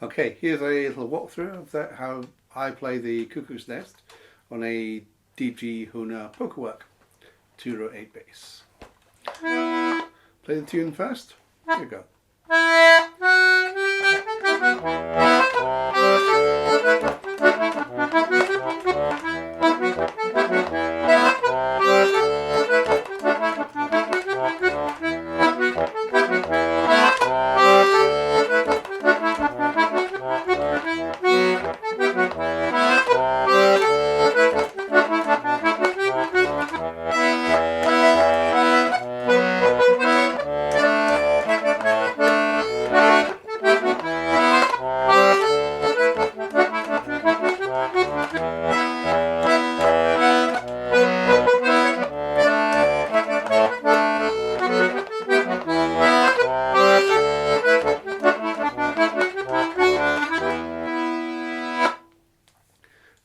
Okay, here's a little walkthrough of how I play the Cuckoo's Nest on a DG Hohner Pokerwork 208 bass. Play the tune first. Here we go.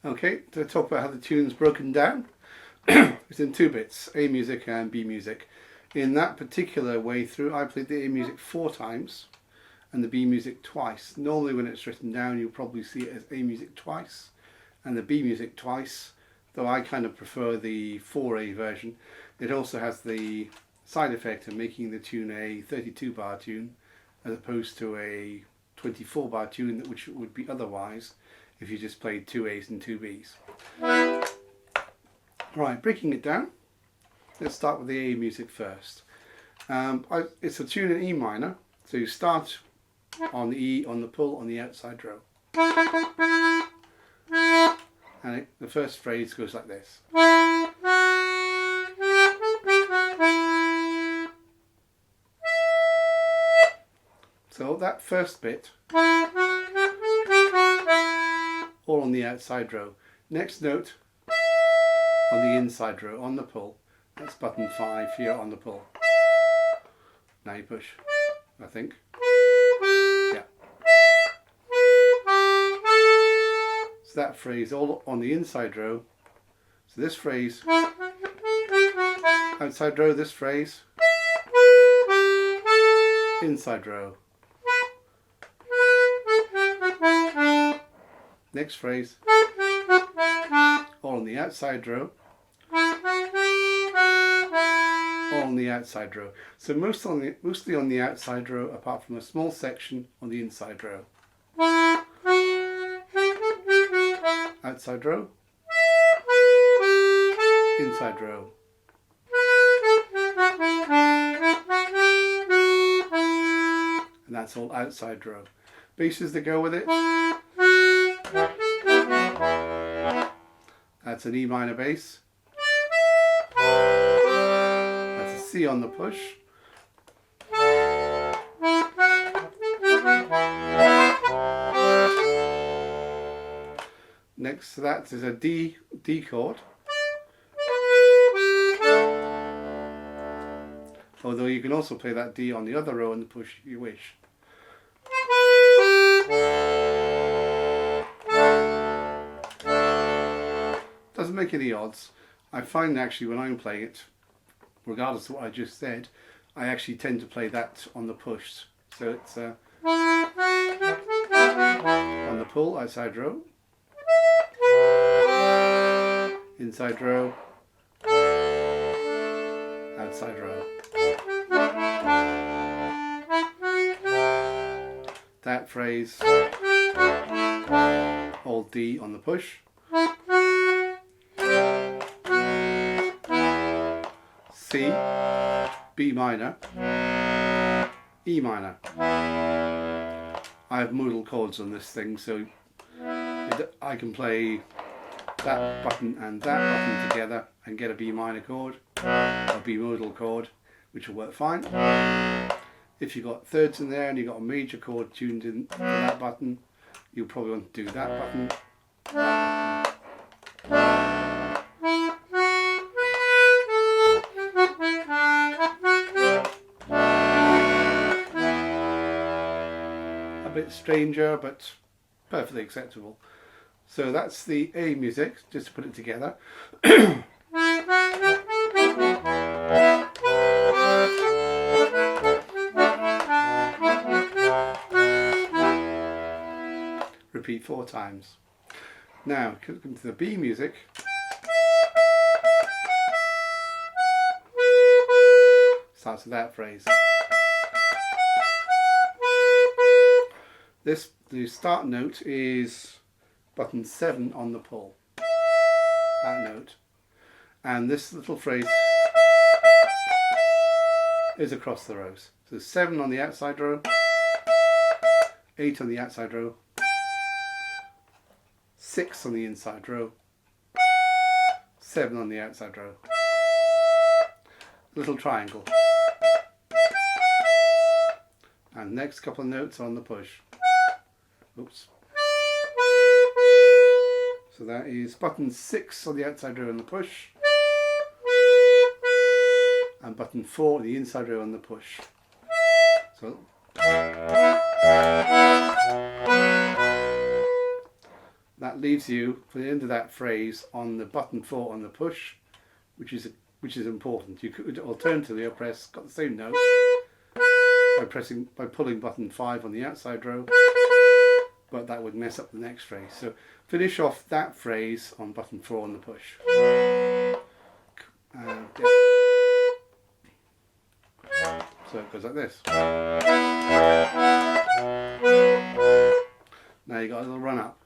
Okay, to talk about how the tune's broken down, it's in two bits, A music and B music. In that particular way through, I played the A music 4 times and the B music twice. Normally when it's written down, you'll probably see it as A music twice and the B music twice, though I kind of prefer the 4A version. It also has the side effect of making the tune a 32 bar tune as opposed to a 24 bar tune, which would be otherwise if you just played 2 A's and 2 B's. Right, breaking it down, let's start with the A music first. It's a tune in E minor, so you start on the E, on the pull, on the outside row. And the first phrase goes like this. So that first bit, all on the outside row. Next note on the inside row, on the pull. That's button 5 here on the pull. Now you push, I think. Yeah. So that phrase all on the inside row. So this phrase, outside row, this phrase, inside row. Next phrase, all on the outside row, all on the outside row. So mostly on the outside row, apart from a small section on the inside row. Outside row, inside row. And that's all outside row. Basses that go with it. That's an E minor bass. That's a C on the push. Next to that is a D chord. Although you can also play that D on the other row and the push if you wish. Doesn't make any odds. I find actually when I'm playing it, regardless of what I just said, I actually tend to play that on the push. So it's on the pull, outside row, inside row, outside row. That phrase, all D on the push. C, B minor, E minor. I have modal chords on this thing, so I can play that button and that button together and get a B minor chord, or B modal chord, which will work fine. If you've got thirds in there and you've got a major chord tuned in for that button, you'll probably want to do that button. A bit stranger, but perfectly acceptable. So that's the A music, just to put it together. repeat 4 times. Now, come to the B music. Starts with that phrase. The start note is button 7 on the pull. That note. And this little phrase is across the rows. So 7 on the outside row, 8 on the outside row, 6 on the inside row, 7 on the outside row. Little triangle. And next couple of notes on the push. Oops. So that is button 6 on the outside row on the push, and button 4 on the inside row on the push. So that leaves you for the end of that phrase on the button 4 on the push, which is important. You could alternatively press got the same note by pulling button 5 on the outside row, but that would mess up the next phrase. So finish off that phrase on button 4 on the push. So it goes like this. Now you got a little run up.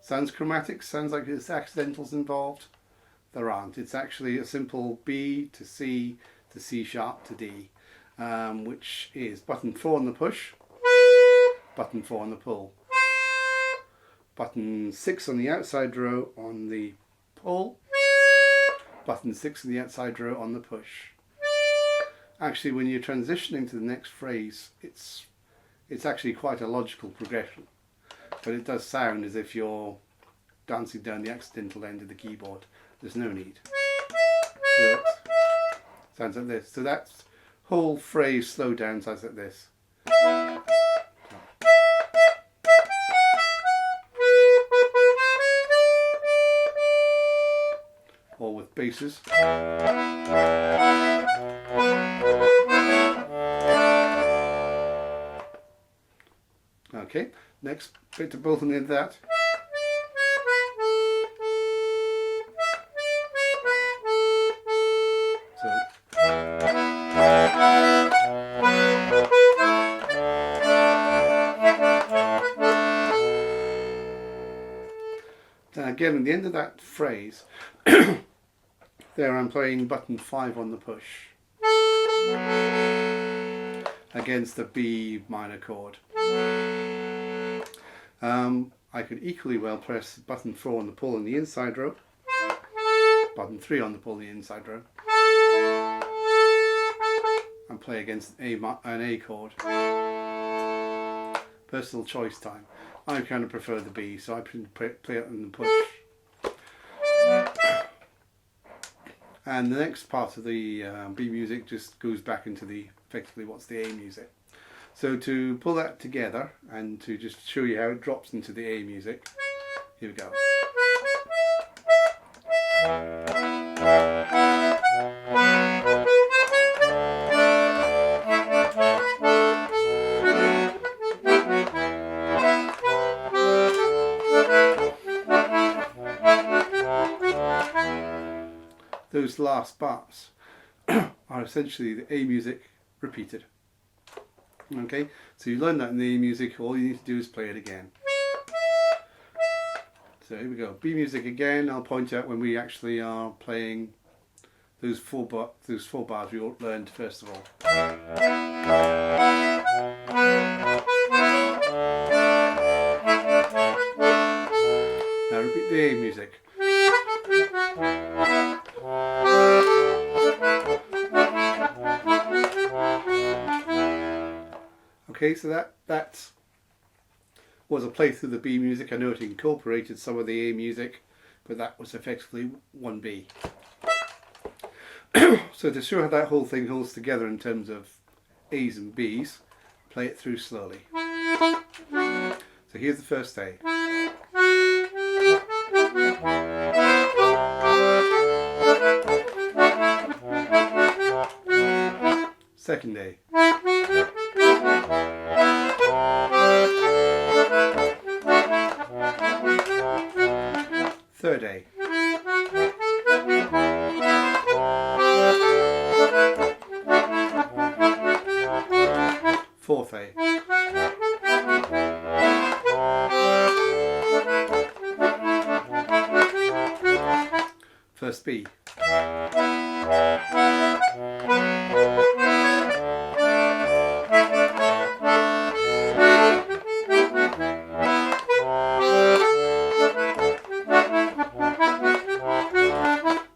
Sounds chromatic, sounds like there's accidentals involved. There aren't. It's actually a simple B to C to C sharp to D, which is button 4 on the push, button 4 on the pull, button 6 on the outside row on the pull, button 6 on the outside row on the push. Actually, when you're transitioning to the next phrase, it's actually quite a logical progression, but it does sound as if you're dancing down the accidental end of the keyboard. There's no need. So it sounds like this. So that whole phrase slowed down sounds like this. Or with basses. Okay, next bit to both into that. Then again, at the end of that phrase, there I'm playing button 5 on the push against the B minor chord. I could equally well press button 4 on the pull in the inside row, button 3 on the pull in the inside row, and play against an A chord. Personal choice time. I kind of prefer the B, so I play it in the push. And the next part of the B music just goes back into effectively what's the A music. So to pull that together and to just show you how it drops into the A music, here we go. Those last bars are essentially the A music repeated. Okay, so you learn that in the A music, all you need to do is play it again. So here we go, B music again. I'll point out when we actually are playing those four bars we all learned first of all. Now repeat the A music. Okay, so that was a playthrough of the B music. I know it incorporated some of the A music, but that was effectively one B. So to show how that whole thing holds together in terms of A's and B's, play it through slowly. So here's the first A. Second A. play. First B.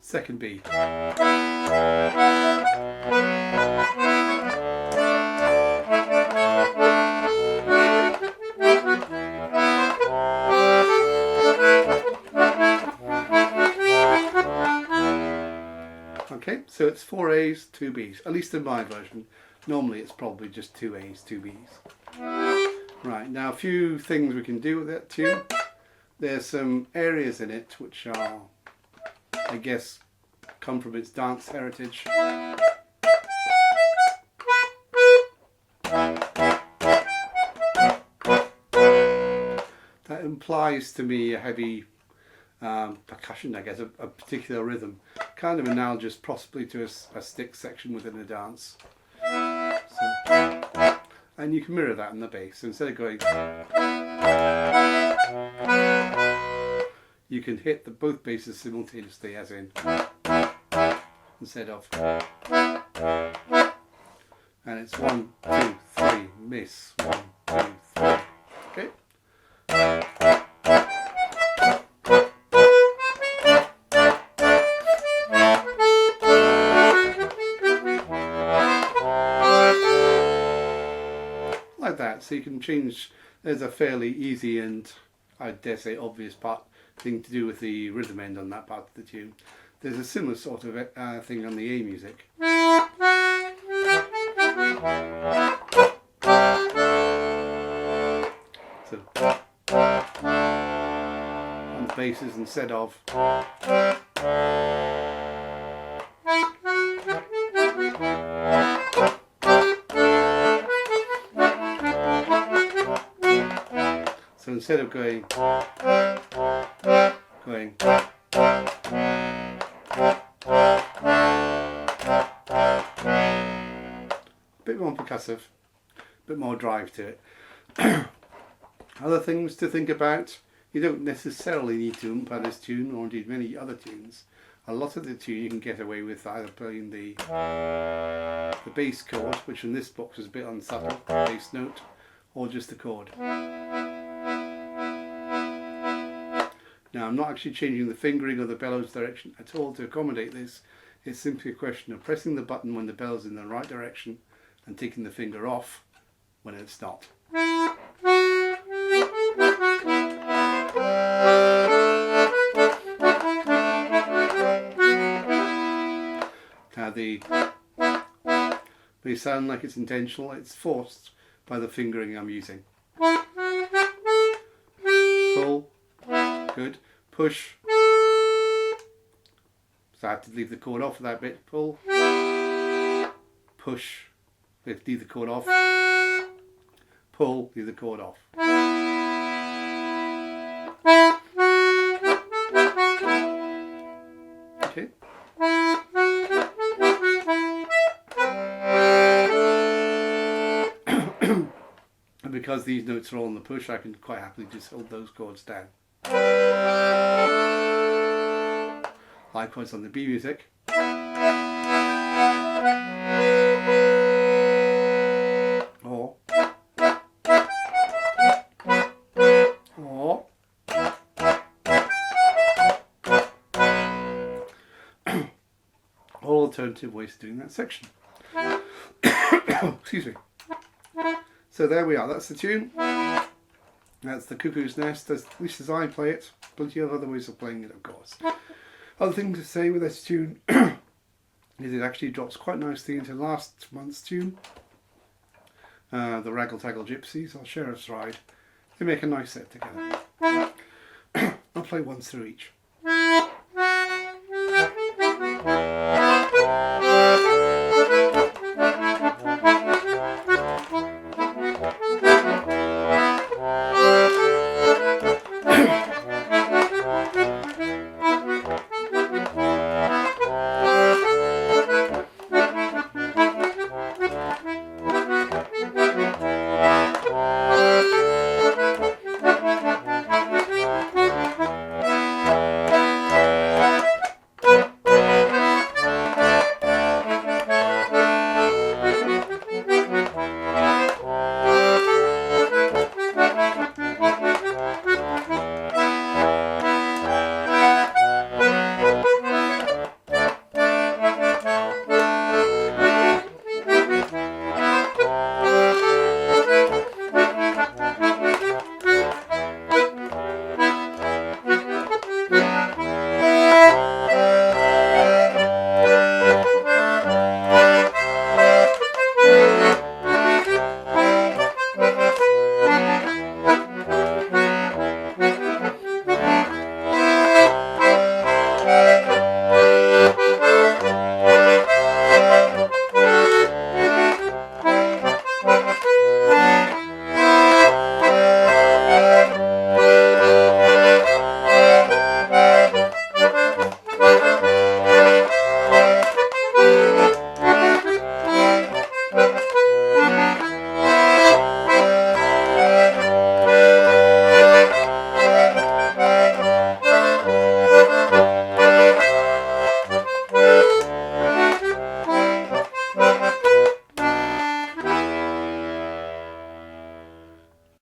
Second B. Okay, so it's 4 A's, 2 B's, at least in my version. Normally it's probably just 2 A's, 2 B's. Right, now a few things we can do with that tune. There's some areas in it which are, I guess, come from its dance heritage. That implies to me a heavy percussion, I guess, a particular rhythm, kind of analogous possibly to a stick section within a dance. So, and you can mirror that in the bass. So instead of going, you can hit both basses simultaneously, as in, instead of, and it's 1, 2, 3, miss, 1, 2, 3. Okay. Like that, so you can change. There's a fairly easy and, I dare say, obvious thing to do with the rhythm end on that part of the tune. There's a similar sort of thing on the A music. So, on the basses instead of. So instead of going, a bit more percussive, a bit more drive to it. Other things to think about, you don't necessarily need to ump this tune, or indeed many other tunes. A lot of the tune you can get away with either playing the bass chord, which in this box is a bit unsubtle, bass note, or just the chord. Now I'm not actually changing the fingering or the bellows direction at all to accommodate this. It's simply a question of pressing the button when the bellow's in the right direction and taking the finger off when it's not. Now the may sound like it's intentional, it's forced by the fingering I'm using. Pull, good, push, so I have to leave the chord off for that bit, pull, push, leave the chord off, pull, leave the chord off. Okay. And because these notes are all on the push, I can quite happily just hold those chords down. Likewise on the B music. Or all alternative ways of doing that section. Excuse me. So there we are, that's the tune. That's the Cuckoo's Nest, at least as I play it. Plenty of other ways of playing it, of course. Other thing to say with this tune is it actually drops quite nicely into last month's tune, the Raggle Taggle Gypsies, or Sheriff's Ride. They make a nice set together. I'll play one through each.